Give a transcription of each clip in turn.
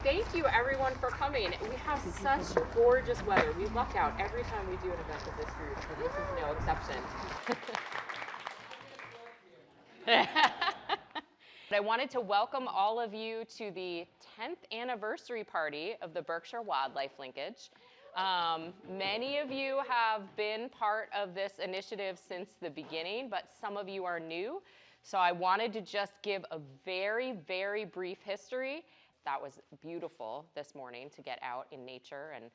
Thank you everyone for coming. We have such gorgeous weather. We luck out every time we do an event with this group, and this is no exception. I wanted to welcome all of you to the 10th anniversary party of the Berkshire Wildlife Linkage. Many of you have been part of this initiative since the beginning, but some of you are new. So I wanted to just give a very, very brief history. That was beautiful this morning to get out in nature and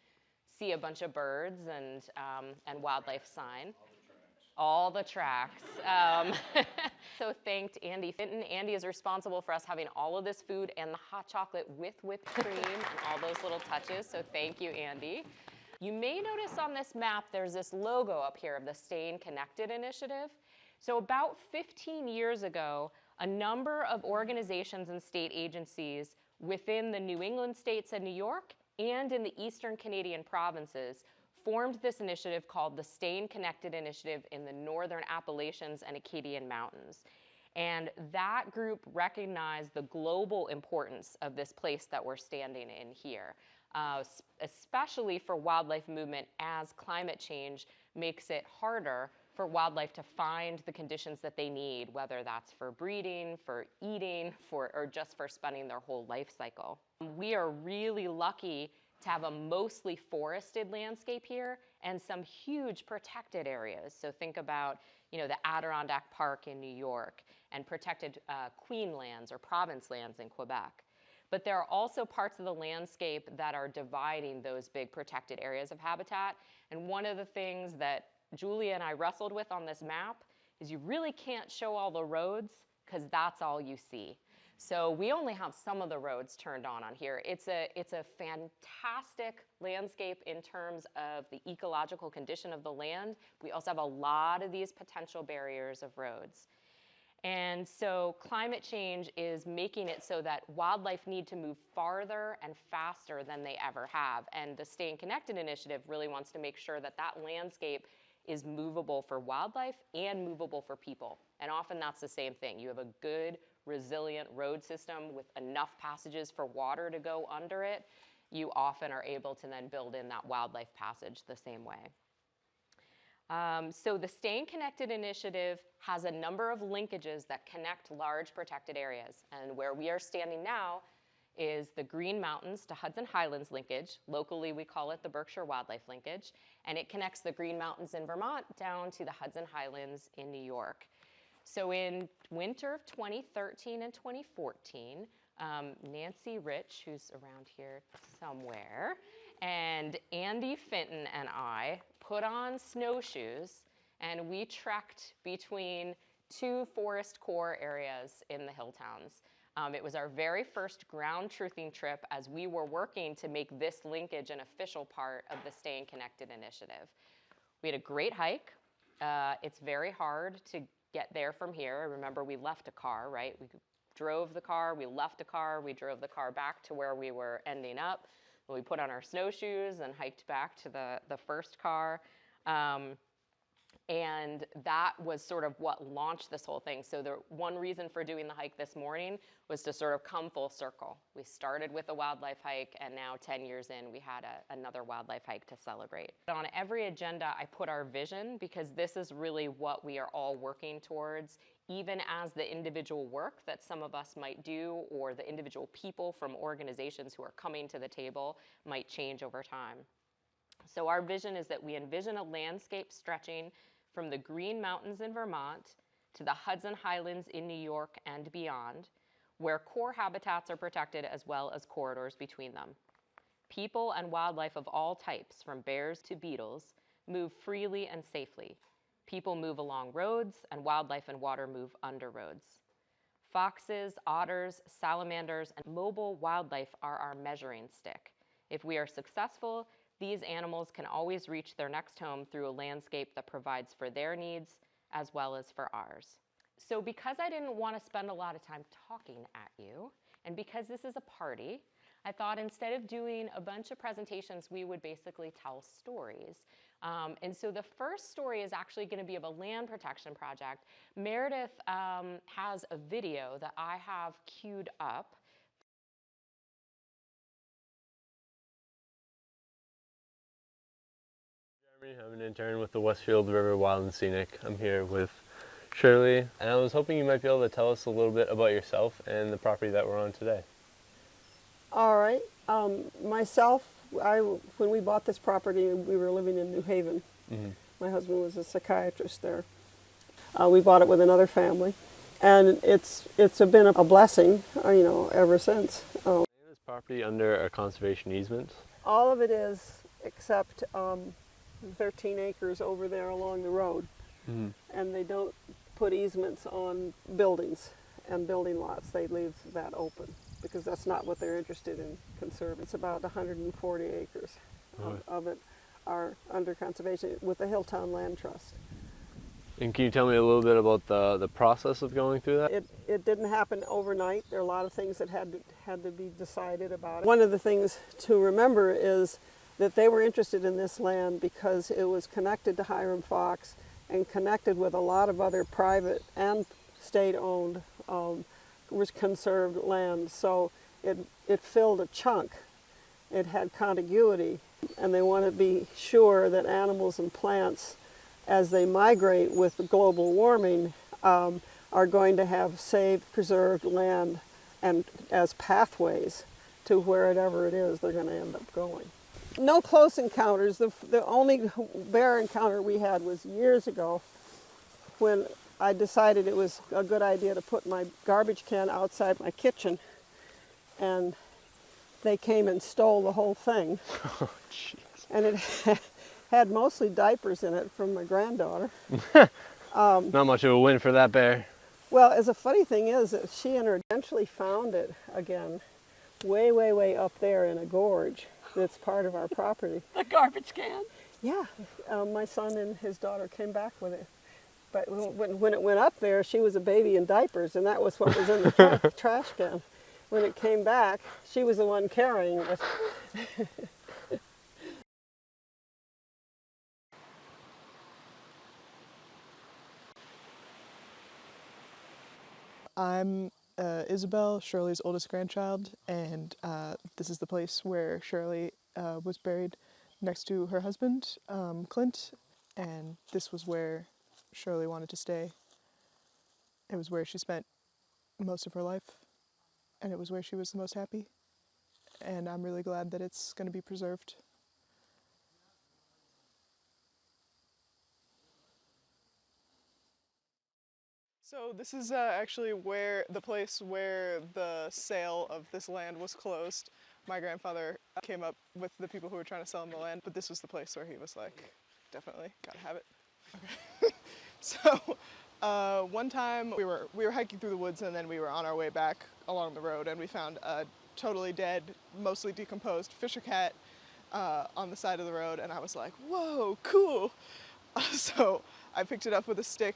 see a bunch of birds and wildlife sign. All the tracks. So thanked Andy Fenton. Andy is responsible for us having all of this food and the hot chocolate with whipped cream and all those little touches. So thank you, Andy. You may notice on this map there's this logo up here of the Staying Connected initiative. So about 15 years ago, a number of organizations and state agencies within the New England states and New York and in the Eastern Canadian provinces formed this initiative called the Staying Connected Initiative in the Northern Appalachians and Acadian Mountains. And that group recognized the global importance of this place that we're standing in here, especially for wildlife movement as climate change makes it harder for wildlife to find the conditions that they need, whether that's for breeding, for eating, or just for spending their whole life cycle. We are really lucky to have a mostly forested landscape here and some huge protected areas. So think about, the Adirondack Park in New York and protected Queen lands or province lands in Quebec. But there are also parts of the landscape that are dividing those big protected areas of habitat. And one of the things that Julia and I wrestled with on this map is you really can't show all the roads because that's all you see. So we only have some of the roads turned on here. It's a fantastic landscape in terms of the ecological condition of the land. We also have a lot of these potential barriers of roads. And so climate change is making it so that wildlife need to move farther and faster than they ever have. And the Staying Connected initiative really wants to make sure that that landscape is movable for wildlife and movable for people. And often that's the same thing. You have a good, resilient road system with enough passages for water to go under it. You often are able to then build in that wildlife passage the same way. So the Staying Connected initiative has a number of linkages that connect large protected areas. And where we are standing now is the Green Mountains to Hudson Highlands linkage. Locally, we call it the Berkshire Wildlife Linkage. And it connects the Green Mountains in Vermont down to the Hudson Highlands in New York. So in winter of 2013 and 2014, Nancy Rich, who's around here somewhere, and Andy Fenton and I put on snowshoes and we trekked between two forest core areas in the hill towns. It was our very first ground truthing trip as we were working to make this linkage an official part of the Staying Connected initiative. We had a great hike. It's very hard to get there from here. Remember, we left a car, right? We drove the car, we left a car, we drove the car back to where we were ending up. We put on our snowshoes and hiked back to the first car. And that was sort of what launched this whole thing. So the one reason for doing the hike this morning was to sort of come full circle. We started with a wildlife hike, and now 10 years in, we had another wildlife hike to celebrate. On every agenda, I put our vision, because this is really what we are all working towards, even as the individual work that some of us might do, or the individual people from organizations who are coming to the table might change over time. So our vision is that we envision a landscape stretching from the Green Mountains in Vermont to the Hudson Highlands in New York and beyond, where core habitats are protected as well as corridors between them. People and wildlife of all types, from bears to beetles, move freely and safely. People move along roads, and wildlife and water move under roads. Foxes, otters, salamanders, and mobile wildlife are our measuring stick. If we are successful, these animals can always reach their next home through a landscape that provides for their needs as well as for ours. So because I didn't want to spend a lot of time talking at you, and because this is a party, I thought instead of doing a bunch of presentations, we would basically tell stories. And so the first story is actually going to be of a land protection project. Meredith has a video that I have queued up I'm an intern with the Westfield River Wild and Scenic. I'm here with Shirley, and I was hoping you might be able to tell us a little bit about yourself and the property that we're on today. All right. Myself, when we bought this property, we were living in New Haven. Mm-hmm. My husband was a psychiatrist there. We bought it with another family, and it's been a blessing, ever since. Is this property under a conservation easement? All of it is, except 13 acres over there along the road, Mm-hmm. and they don't put easements on buildings and building lots. They leave that open because that's not what they're interested in conserving. It's about 140 acres of it are under conservation with the Hilltown Land Trust. And can you tell me a little bit about the process of going through that? It didn't happen overnight. There are a lot of things that had to be decided about it. One of the things to remember is that they were interested in this land because it was connected to Hiram Fox and connected with a lot of other private and state-owned conserved land. So it filled a chunk. It had contiguity, and they want to be sure that animals and plants, as they migrate with global warming, are going to have saved, preserved land and as pathways to wherever it is they're going to end up going. No close encounters. The only bear encounter we had was years ago when I decided it was a good idea to put my garbage can outside my kitchen, and they came and stole the whole thing. Oh, jeez. And it had mostly diapers in it from my granddaughter. Not much of a win for that bear. Well, as a funny thing is that she and her eventually found it again, way, way, way up there in a gorge that's part of our property. A garbage can? Yeah, my son and his daughter came back with it. But when it went up there, she was a baby in diapers, and that was what was in the trash can. When it came back, she was the one carrying it. I'm Isabel, Shirley's oldest grandchild, and this is the place where Shirley was buried next to her husband, Clint, and this was where Shirley wanted to stay. It was where she spent most of her life, and it was where she was the most happy, and I'm really glad that it's going to be preserved. So this is actually the place where the sale of this land was closed. My grandfather came up with the people who were trying to sell him the land, but this was the place where he was like, definitely, gotta have it. Okay. So one time we were hiking through the woods, and then we were on our way back along the road, and we found a totally dead, mostly decomposed fisher cat on the side of the road, and I was like, whoa, cool. So I picked it up with a stick,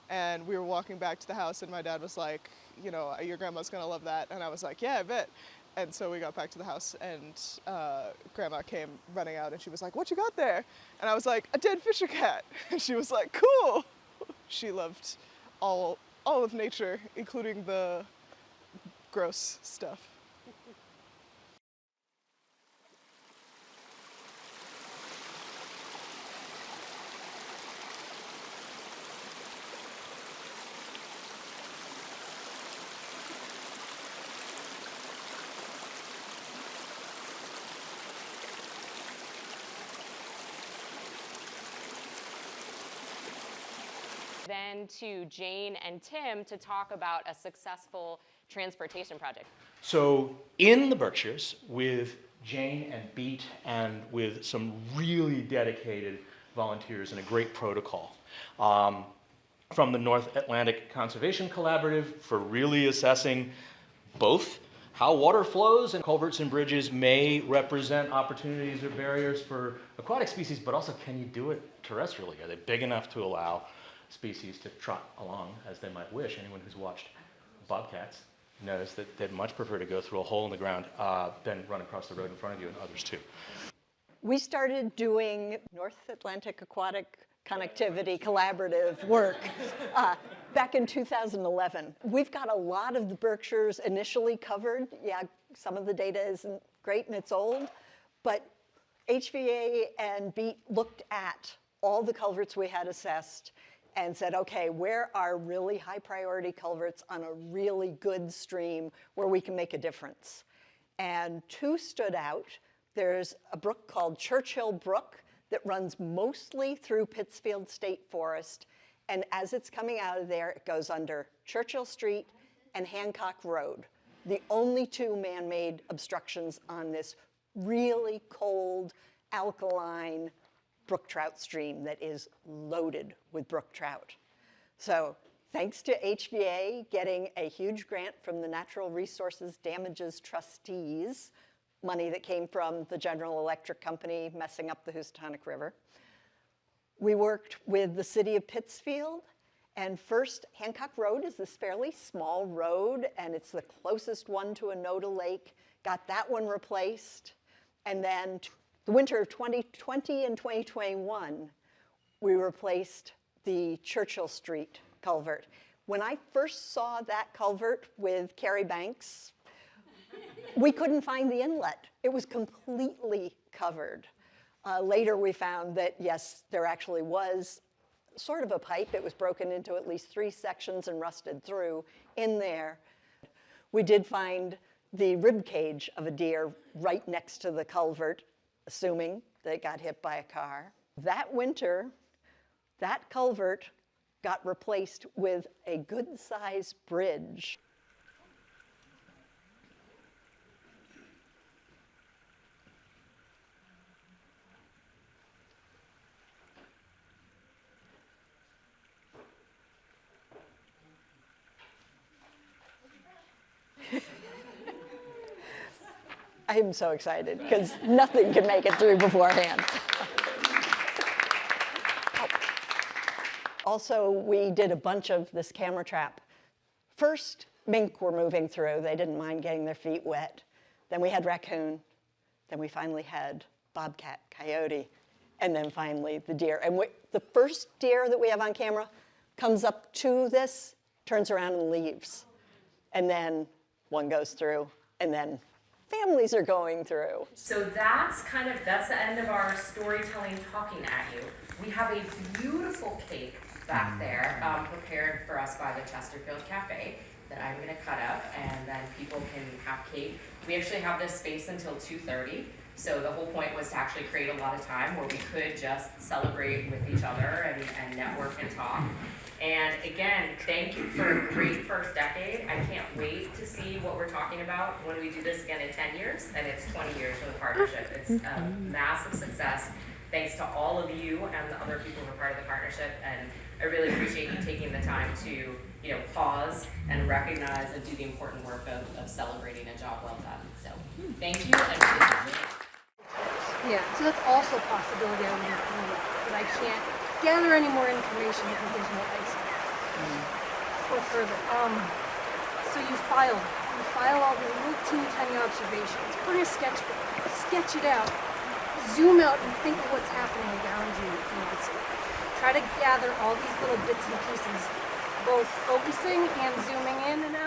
and we were walking back to the house, and my dad was like, your grandma's gonna love that. And I was like, yeah, I bet. And so we got back to the house, and Grandma came running out, and she was like, what you got there? And I was like, a dead fisher cat. And she was like, cool. She loved all of nature, including the gross stuff. Then to Jane and Tim to talk about a successful transportation project. So in the Berkshires, with Jane and Beat and with some really dedicated volunteers and a great protocol, from the North Atlantic Conservation Collaborative for really assessing both how water flows and culverts and bridges may represent opportunities or barriers for aquatic species, but also can you do it terrestrially? Are they big enough to allow species to trot along as they might wish? Anyone who's watched bobcats knows that they'd much prefer to go through a hole in the ground than run across the road in front of you, and others too. We started doing North Atlantic Aquatic Connectivity Collaborative work back in 2011. We've got a lot of the Berkshires initially covered. Yeah, some of the data isn't great and it's old, but HVA and BEAT looked at all the culverts we had assessed and said, okay, where are really high priority culverts on a really good stream where we can make a difference? And 2 stood out. There's a brook called Churchill Brook that runs mostly through Pittsfield State Forest. And as it's coming out of there, it goes under Churchill Street and Hancock Road, the only 2 man-made obstructions on this really cold, alkaline brook trout stream that is loaded with brook trout. So thanks to HVA getting a huge grant from the Natural Resources Damages Trustees, money that came from the General Electric Company messing up the Housatonic River, we worked with the city of Pittsfield. And first, Hancock Road is this fairly small road, and it's the closest one to a Noda Lake. Got that one replaced. And then the winter of 2020 and 2021, we replaced the Churchill Street culvert. When I first saw that culvert with Carrie Banks, we couldn't find the inlet. It was completely covered. Later we found that, yes, there actually was sort of a pipe. It was broken into at least 3 sections and rusted through in there. We did find the rib cage of a deer right next to the culvert, assuming that it got hit by a car. That winter, that culvert got replaced with a good-sized bridge. I am so excited because nothing can make it through beforehand. Also, we did a bunch of this camera trap. First, mink were moving through. They didn't mind getting their feet wet. Then we had raccoon. Then we finally had bobcat, coyote, and then finally the deer. And the first deer that we have on camera comes up to this, turns around and leaves. And then one goes through, and then families are going through. So that's the end of our storytelling talking at you. We have a beautiful cake back there prepared for us by the Chesterfield Cafe that I'm gonna cut up, and then people can have cake. We actually have this space until 2:30, so the whole point was to actually create a lot of time where we could just celebrate with each other and network and talk. And again, thank you for a great first decade. I can't wait to see what we're talking about when we do this again in 10 years, and it's 20 years for the partnership. It's a massive success, thanks to all of you and the other people who are part of the partnership, and I really appreciate you taking the time to pause and recognize and do the important work of celebrating a job well done. So thank you. Yeah, so that's also a possibility I would include, but I can't gather any more information because there's no ice or further. So you file all the little teeny tiny observations, put in a sketchbook, sketch it out, zoom out and think of what's happening around you. Try to gather all these little bits and pieces, both focusing and zooming in and out.